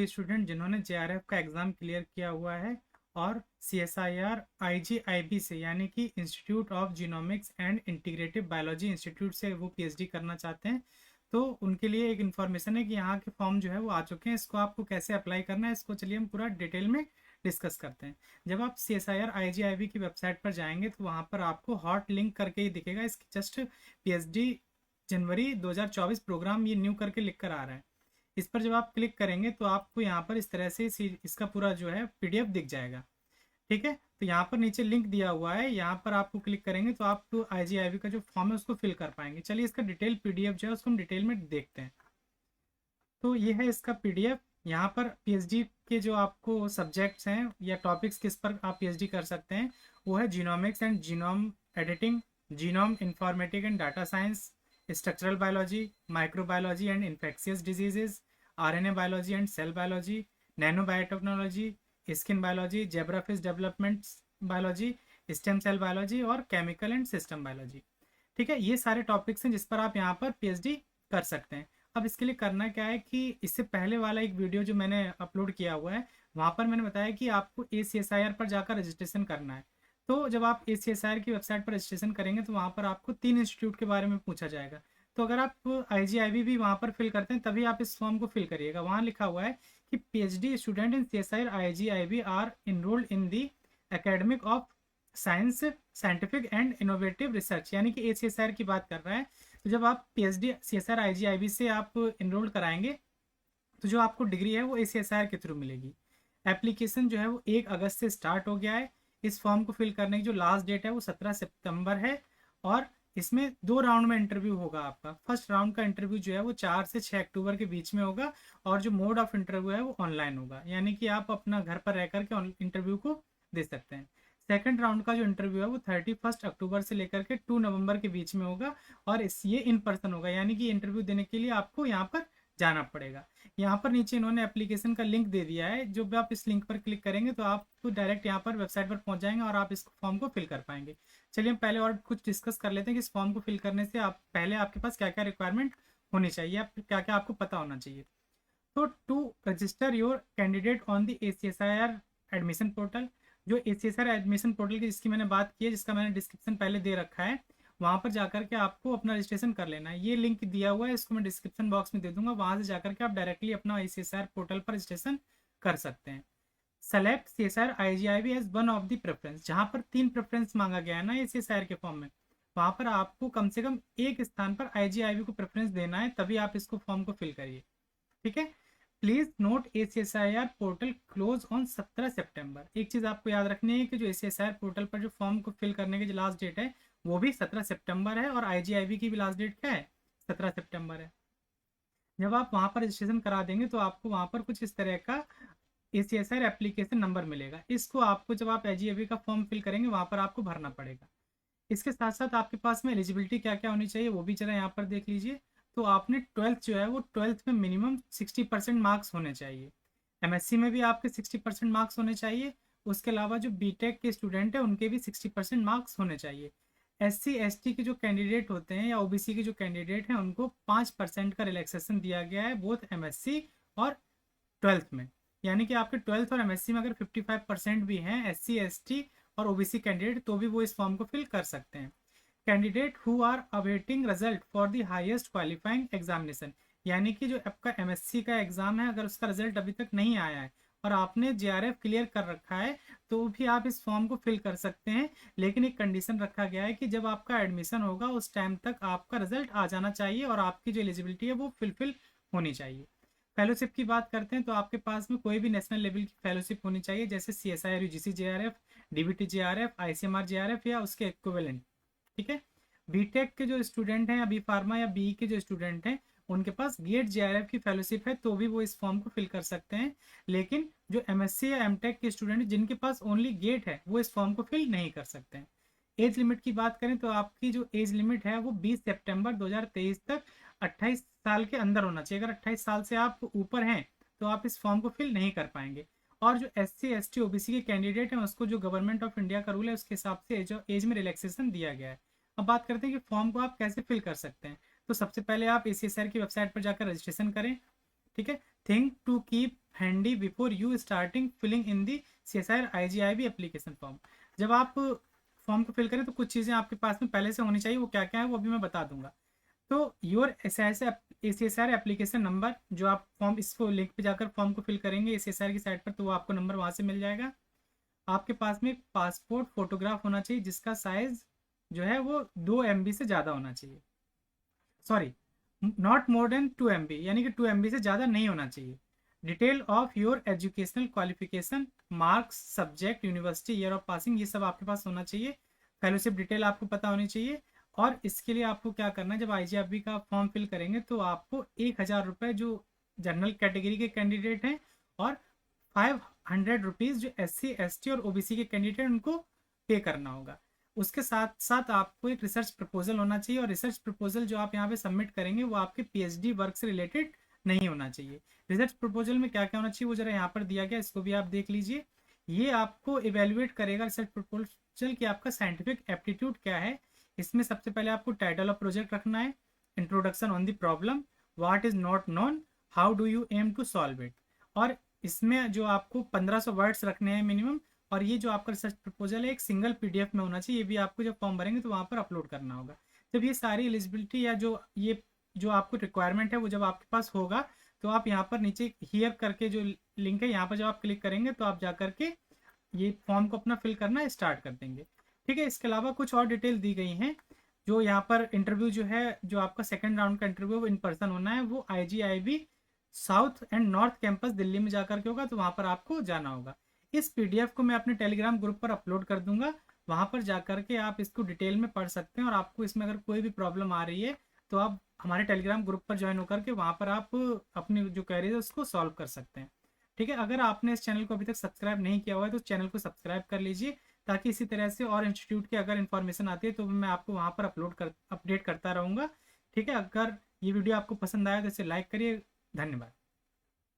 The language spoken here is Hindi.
स्टूडेंट जिन्होंने जेआरएफ का एग्ज़ाम क्लियर किया हुआ है और सीएसआईआर आईजीआईबी से यानी कि institute of genomics and integrative biology institute से वो पीएचडी करना चाहते हैं, तो उनके लिए एक इन्फॉर्मेशन है कि यहाँ के फॉर्म जो है वो आ चुके हैं। इसको आपको कैसे अप्लाई करना है, इसको चलिए हम पूरा डिटेल में डिस्कस करते हैं। जब आप सीएसआईआर आईजीआईबी की वेबसाइट पर जाएंगे तो वहाँ पर आपको हॉट लिंक करके ही दिखेगा। इसकी जस्ट पीएचडी जनवरी 2024 प्रोग्राम ये न्यू करके लिख कर आ रहा है। इस पर जब आप क्लिक करेंगे तो आपको यहाँ पर इस तरह से इसका पूरा जो है पीडीएफ दिख जाएगा। ठीक है, तो यहाँ पर नीचे लिंक दिया हुआ है, यहाँ पर आपको क्लिक करेंगे तो आप आईजीआईबी का जो फॉर्म है उसको फिल कर पाएंगे। चलिए इसका डिटेल पीडीएफ जो है उसको हम डिटेल में देखते हैं। तो ये है इसका पीडीएफ। यहाँ पर पीएचडी के जो आपको सब्जेक्ट्स हैं या टॉपिक्स किस पर आप पीएचडी कर सकते हैं वो है genomics and genome editing, genome informatic and data science, structural biology, microbiology and infectious diseases, RNA biology and cell biology, nano biotechnology, skin biology, zebrafish development biology, stem cell biology और केमिकल एंड सिस्टम बायोलॉजी। ठीक है, ये सारे टॉपिक्स हैं जिस पर आप यहाँ पर पीएचडी कर सकते हैं। अब इसके लिए करना क्या है कि इससे पहले वाला एक वीडियो जो मैंने अपलोड किया हुआ है वहाँ पर मैंने बताया कि आपको ACSIR पर जाकर रजिस्ट्रेशन करना है। तो जब आप ACSIR की वेबसाइट पर रजिस्ट्रेशन करेंगे तो वहाँ पर आपको 3 इंस्टीट्यूट के बारे में पूछा जाएगा। तो अगर आप IGIB भी वहाँ पर फिल करते हैं तभी आप इस फॉर्म को फिल करिएगा। वहाँ लिखा हुआ है कि PhD student in CSIR IGIB are enrolled in the academic of science scientific and innovative research, यानी कि ACSIR की बात कर रहा है। तो जब आप PhD CSIR IGIB से आप इनरोल कराएंगे तो जो आपको डिग्री है वो ACSIR के थ्रू मिलेगी। एप्लीकेशन जो है वो 1 अगस्त से स्टार्ट हो गया है। इस फॉर्म को फिल करने की जो लास्ट डेट है वो 17 सितंबर है और इसमें 2 राउंड में इंटरव्यू होगा आपका। फर्स्ट राउंड का इंटरव्यू जो है वो 4 से 6 अक्टूबर के बीच में होगा और जो मोड ऑफ इंटरव्यू है वो ऑनलाइन होगा, यानी कि आप अपना घर पर रह करके इंटरव्यू को दे सकते हैं। सेकंड राउंड का जो इंटरव्यू है वो 31 अक्टूबर से लेकर के 2 नवंबर के बीच में होगा और ये इन पर्सन होगा, यानी कि इंटरव्यू देने के लिए आपको यहाँ पर जाना पड़ेगा। यहाँ पर नीचे इन्होंने एप्लीकेशन का लिंक दे दिया है, जो भी आप इस लिंक पर क्लिक करेंगे तो आपको डायरेक्ट यहाँ पर वेबसाइट पर पहुंच जाएंगे और आप इस फॉर्म को फिल कर पाएंगे। चलिए हम पहले और कुछ डिस्कस कर लेते हैं कि इस फॉर्म को फिल करने से आप पहले आपके पास क्या क्या रिक्वायरमेंट होनी चाहिए, आप क्या क्या आपको पता होना चाहिए। तो to register your candidate on the ACSIR admission portal, जो ACSIR एडमिशन पोर्टल की जिसकी मैंने बात की है, जिसका मैंने डिस्क्रिप्शन पहले दे रखा है, वहाँ पर जाकर के आपको अपना रजिस्ट्रेशन कर लेना है। ये लिंक दिया हुआ है, इसको मैं डिस्क्रिप्शन बॉक्स में दे दूंगा, वहाँ से जाकर के आप डायरेक्टली अपना ACSIR पोर्टल पर रजिस्ट्रेशन कर सकते हैं। Select CSIR IGIB as one of the preference, जहाँ पर 3 प्रेफरेंस मांगा गया है ना ACSIR के फॉर्म में, वहाँ पर आपको कम से कम एक स्थान पर IGIB को प्रेफरेंस देना है, तभी आप इसको फॉर्म को फिल करिए। ठीक है, please note ACSIR portal close on 17 सितंबर। एक चीज आपको याद रखनी है कि जो ACSIR पोर्टल पर जो फॉर्म को फिल करने की जो लास्ट डेट है वो भी 17 सितंबर है और IGIB की भी लास्ट डेट क्या है, 17 सितंबर है। जब आप वहां पर रजिस्ट्रेशन करा देंगे तो आपको वहां पर कुछ इस तरह का ACSIR एप्लीकेशन नंबर मिलेगा। इसको आपको जब आप IGIB का फॉर्म फिल करेंगे वहां पर आपको भरना पड़ेगा। इसके साथ साथ आपके पास में एलिजिबिलिटी क्या क्या होनी चाहिए वो भी जरा यहाँ पर देख लीजिए। तो आपने 12th जो है वो 12th में मिनिमम 60% मार्क्स होने चाहिए। MSc में भी आपके 60% मार्क्स होने चाहिए। उसके अलावा जो बीटेक के स्टूडेंट है उनके भी 60% मार्क्स होने चाहिए। SC ST के जो कैंडिडेट होते हैं या OBC के जो कैंडिडेट हैं उनको 5% का रिलैक्सेशन दिया गया है बोथ MSc और 12th में, यानी कि आपके 12th और MSc में अगर 55% भी हैं SC ST और OBC कैंडिडेट तो भी वो इस फॉर्म को फिल कर सकते हैं। Candidate who are awaiting result for the highest qualifying examination, यानी कि जो आपका MSc का एग्जाम है अगर उसका रिजल्ट अभी तक नहीं आया है और आपने JRF क्लियर कर रखा है तो भी आप इस फॉर्म को फिल कर सकते हैं, लेकिन एक कंडीशन रखा गया है कि जब आपका एडमिशन होगा उस टाइम तक आपका रिजल्ट आ जाना चाहिए और आपकी जो एलिजिबिलिटी है वो फिल होनी चाहिए। फेलोशिप की बात करते हैं तो आपके पास में कोई भी नेशनल लेवल की फेलोशिप होनी चाहिए, जैसे CSIR UGC JRF, DBT JRF, ICMR JRF या उसके इक्विवेलेंट। ठीक है, बीटेक के जो स्टूडेंट हैं या बी फार्मा या BE के जो स्टूडेंट हैं उनके पास गेट JRF की फेलोशिप है तो भी वो इस फॉर्म को फिल कर सकते हैं, लेकिन जो MSc या MTech के स्टूडेंट जिनके पास ओनली गेट है वो इस फॉर्म को फिल नहीं कर सकते हैं। एज लिमिट की बात करें तो आपकी जो एज लिमिट है वो 20 सितंबर 2023 तक 28 साल के अंदर होना चाहिए। अगर 28 साल से आप ऊपर हैं तो आप इस फॉर्म को फिल नहीं कर पाएंगे। और जो SC ST OBC के कैंडिडेट हैं उसको जो गवर्नमेंट ऑफ इंडिया का रूल है उसके हिसाब से एज में रिलैक्सेशन दिया गया है। अब बात करते हैं कि फॉर्म को आप कैसे फिल कर सकते हैं। तो सबसे पहले आप ACSIR की वेबसाइट पर जाकर रजिस्ट्रेशन करें। ठीक है, thing to keep handy before you starting filling in the CSIR IGIB application form. जब आप फॉर्म को फिल करें तो कुछ चीज़ें आपके पास में पहले से होनी चाहिए, वो क्या क्या है वो अभी मैं बता दूंगा। तो योर CSIR एप्लीकेशन नंबर, जो आप फॉर्म इसको लिंक पे जाकर फॉर्म को फिल करेंगे CSIR की साइट पर, तो वो आपको नंबर वहाँ से मिल जाएगा। आपके पास में पासपोर्ट फोटोग्राफ होना चाहिए जिसका साइज जो है वो 2 MB से ज़्यादा होना चाहिए, sorry not more than 2 MB, यानी कि 2 MB से ज़्यादा नहीं होना चाहिए। Detail of your educational qualification, marks, subject, university, year of passing, ये सब आपके पास होना चाहिए। फेलोशिप डिटेल आपको पता होनी चाहिए। और इसके लिए आपको क्या करना है, जब IGIB का फॉर्म फिल करेंगे तो आपको 1,000 रुपये जो जनरल कैटेगरी के कैंडिडेट हैं और 500 रुपीज़ जो SC ST और OBC के कैंडिडेट उनको पे करना होगा। उसके साथ साथ आपको एक रिसर्च प्रपोजल होना चाहिए, और रिसर्च प्रपोजल जो आप यहाँ पे सबमिट करेंगे वो आपके PhD वर्क से रिलेटेड नहीं होना चाहिए। रिसर्च प्रपोजल में क्या क्या होना चाहिए वो जरा यहाँ पर दिया गया, इसको भी आप देख लीजिए। ये आपको इवेल्युएट करेगा रिसर्च प्रपोजल कि आपका साइंटिफिक एप्टीट्यूड क्या है। इसमें सबसे पहले आपको टाइटल ऑफ प्रोजेक्ट रखना है, introduction on the problem, what is not known, how do you aim to solve it. और इसमें जो आपको 1500 वर्ड्स रखने हैं मिनिमम। और ये जो आपका रिसर्च प्रपोजल है एक सिंगल PDF में होना चाहिए, ये भी आपको जब फॉर्म भरेंगे तो वहाँ पर अपलोड करना होगा। जब ये सारी एलिजिबिलिटी या जो आपको रिक्वायरमेंट है वो जब आपके पास होगा तो आप यहाँ पर नीचे हियर करके जो लिंक है यहाँ पर जब आप क्लिक करेंगे तो आप जा करके ये फॉर्म को अपना फिल करना स्टार्ट कर देंगे। ठीक है, इसके अलावा कुछ और डिटेल दी गई हैं। जो यहाँ पर इंटरव्यू जो है, जो आपका सेकंड राउंड का इंटरव्यू वो इन पर्सन होना है, वो IGIB south and north campus Delhi में जाकर के होगा, तो वहाँ पर आपको जाना होगा। इस PDF को मैं अपने टेलीग्राम ग्रुप पर अपलोड कर दूंगा, वहाँ पर जाकर के आप इसको डिटेल में पढ़ सकते हैं। और आपको इसमें अगर कोई भी प्रॉब्लम आ रही है तो आप हमारे टेलीग्राम ग्रुप पर ज्वाइन होकर के वहाँ पर आप अपनी जो क्वेरीज है उसको सॉल्व कर सकते हैं। ठीक है, अगर आपने इस चैनल को अभी तक सब्सक्राइब नहीं किया हुआ है तो चैनल को सब्सक्राइब कर लीजिए, ताकि इसी तरह से और इंस्टीट्यूट की अगर इन्फॉर्मेशन आती है तो मैं आपको वहाँ पर अपडेट करता रहूँगा। ठीक है, अगर ये वीडियो आपको पसंद आया तो इसे लाइक करिए। धन्यवाद।